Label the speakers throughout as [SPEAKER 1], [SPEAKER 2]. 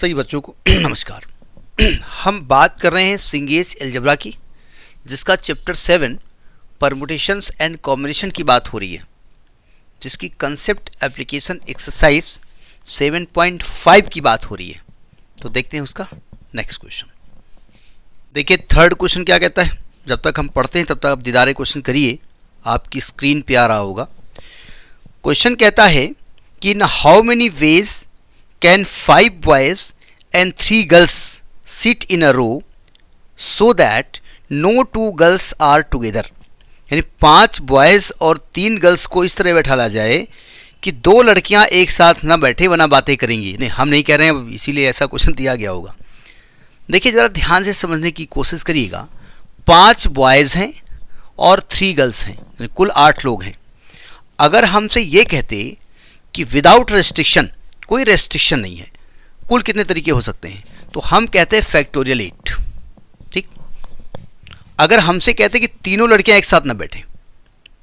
[SPEAKER 1] सभी बच्चों को नमस्कार। हम बात कर रहे हैं सिंगेज अलजेब्रा की, जिसका चैप्टर 7 परमुटेशंस एंड कॉम्बिनेशन की बात हो रही है, जिसकी कंसेप्ट एप्लीकेशन एक्सरसाइज 7.5 की बात हो रही है। तो देखते हैं उसका नेक्स्ट क्वेश्चन। देखिए थर्ड क्वेश्चन क्या कहता है। जब तक हम पढ़ते हैं तब तक आप दीदारे क्वेश्चन करिए, आपकी स्क्रीन पे आ रहा होगा। क्वेश्चन कहता है कि in how many ways can 5 boys and 3 girls sit in a row so that no 2 girls are together। यानी 5 बॉयज़ और 3 गर्ल्स को इस तरह बैठाला जाए कि 2 लड़कियां एक साथ ना बैठे वरना बातें करेंगी। नहीं, हम नहीं कह रहे हैं, इसीलिए ऐसा क्वेश्चन दिया गया होगा। देखिए ज़रा ध्यान से समझने की कोशिश करिएगा। 5 बॉयज़ हैं और 3 गर्ल्स हैं, यानी कुल 8 लोग हैं। अगर हमसे ये कहते कि विदाउट रेस्ट्रिक्शन, कोई रेस्ट्रिक्शन नहीं है, कुल कितने तरीके हो सकते हैं, तो हम कहते हैं फैक्टोरियल 8। ठीक। अगर हमसे कहते कि तीनों लड़कियां एक साथ ना बैठें,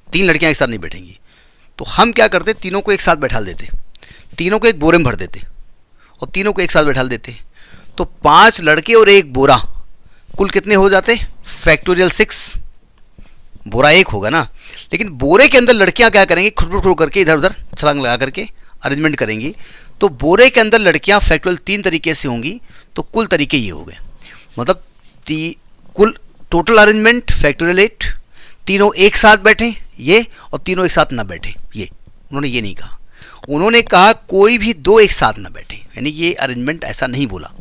[SPEAKER 1] 3 लड़कियां एक साथ नहीं बैठेंगी, तो हम क्या करते, तीनों को एक साथ बैठा देते, तीनों को एक बोरे में भर देते और तीनों को एक साथ बैठा देते। तो 5 लड़के और 1 बोरा, कुल कितने हो जाते, फैक्टोरियल 6। बोरा 1 होगा ना, लेकिन बोरे के अंदर लड़कियां क्या करेंगी, खुरपुर करके इधर उधर छलांग लगा करके अरेंजमेंट करेंगी। तो बोरे के अंदर लड़कियां फैक्टोरियल 3 तरीके से होंगी। तो कुल तरीके ये हो गए, मतलब कुल टोटल अरेंजमेंट फैक्टोरियल 8। तीनों एक साथ बैठे ये, और तीनों एक साथ ना बैठे ये। उन्होंने ये नहीं कहा, उन्होंने कहा कोई भी 2 एक साथ ना बैठे, यानी ये अरेंजमेंट ऐसा नहीं बोला।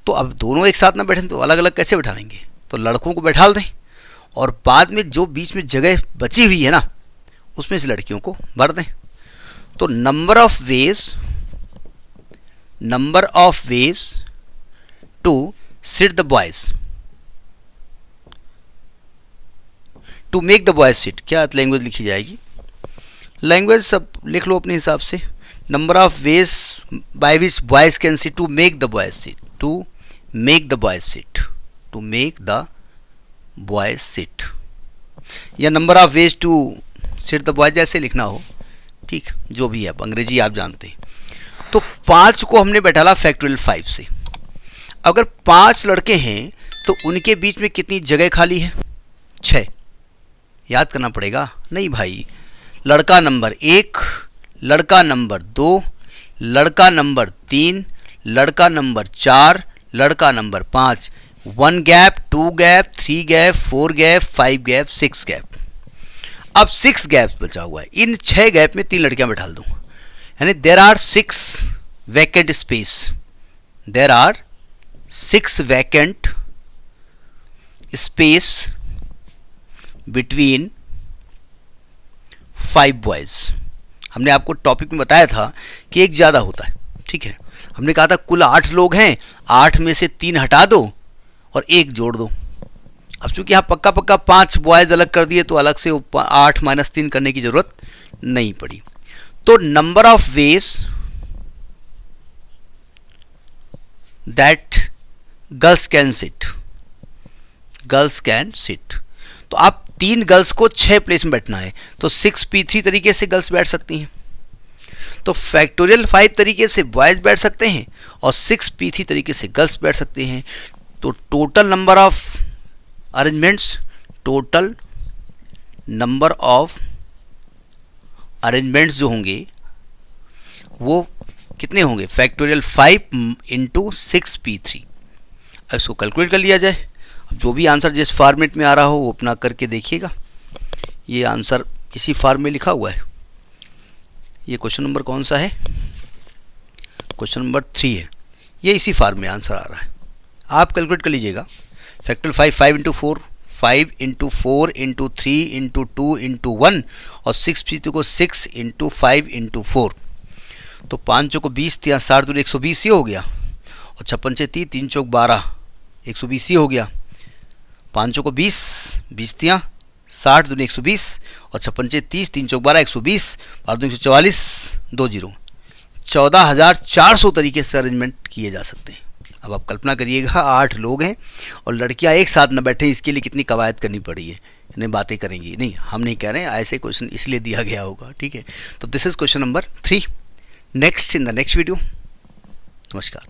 [SPEAKER 1] तो अब दोनों एक साथ ना बैठे तो अलग अलग कैसे बैठा लेंगे, तो लड़कों को बैठा दें और बाद में जो बीच में जगह बची हुई है ना, उसमें से लड़कियों को भर दें। तो number of ways to sit the boys, to make the boys sit, क्या लैंग्वेज लिखी जाएगी, लैंग्वेज सब लिख लो अपने हिसाब से। Number of ways by which boys can sit, to make the boys sit, to make the boys sit, to make the boys sit, या number of ways to sit the boys, जैसे लिखना हो, ठीक, जो भी है, अंग्रेजी आप जानते हैं। तो 5 को हमने बैठाला फैक्टोरियल 5 से। अगर 5 लड़के हैं तो उनके बीच में कितनी जगह खाली है, 6। याद करना पड़ेगा, नहीं भाई, लड़का नंबर 1, लड़का नंबर 2, लड़का नंबर 3, लड़का नंबर 4, लड़का number 5, 1 gap, 2 gap, 3 gap, 4 gap, 5 gap, 6 gap. अब 6 गैप्स बचा हुआ है। इन 6 गैप में 3 लड़कियां बैठा दूं, यानी there are 6 vacant space, there are 6 vacant space between 5 boys. हमने आपको टॉपिक में बताया था कि एक ज़्यादा होता है, ठीक है। हमने कहा था कुल 8 लोग हैं, 8 में से 3 हटा दो और 1 जोड़ दो। अब चूंकि यहाँ पक्का 5 बॉयज़ अलग कर दिए तो अलग से 8 - 3 करने की ज़रूरत नहीं पड़ी। तो number of ways that girls can sit, girls can sit. तो आप 3 गर्ल्स को 6 प्लेस में बैठना है, तो 6p3 तरीके से गर्ल्स बैठ सकती हैं। तो फैक्टोरियल 5 तरीके से बॉयज़ बैठ सकते हैं और 6p3 तरीके से गर्ल्स बैठ सकते हैं। तो total number of arrangements, total number of arrangements जो होंगे वो कितने होंगे, फैक्टोरियल 5 × 6p3। इसको कैलकुलेट कर लिया जाए। अब जो भी आंसर जिस फॉर्मेट में आ रहा हो वो अपना करके देखिएगा। ये आंसर इसी फॉर्म में लिखा हुआ है। ये क्वेश्चन नंबर कौन सा है, क्वेश्चन नंबर 3 है। ये इसी फॉर्म में आंसर आ रहा है, आप कैलकुलेट कर लीजिएगा। फैक्टोरियल 5 × 4, 5 × 4 × 3 × 2 × 1 और 6p3 को 6 × 5 × 4। तो 5 चौको 20, 60 दूनी 120 ये हो गया, और 56 से 30, 3 चौक 12, 120 ये हो गया। 5 चौको 20, 20 60 दूनी 120 और 56 से 30, 3 चौक 12, 120, 12 दूनी 144, 2 0, 14,400 तरीके से अरेंजमेंट किए जा सकते हैं। अब आप कल्पना करिएगा 8 लोग हैं और लड़कियां एक साथ न बैठे, इसके लिए कितनी कवायद करनी पड़ी है, इन्हें बातें करेंगी। नहीं, हम नहीं कह रहे हैं, ऐसे क्वेश्चन इसलिए दिया गया होगा, ठीक है। तो this is question number 3। Next in the next video. नमस्कार।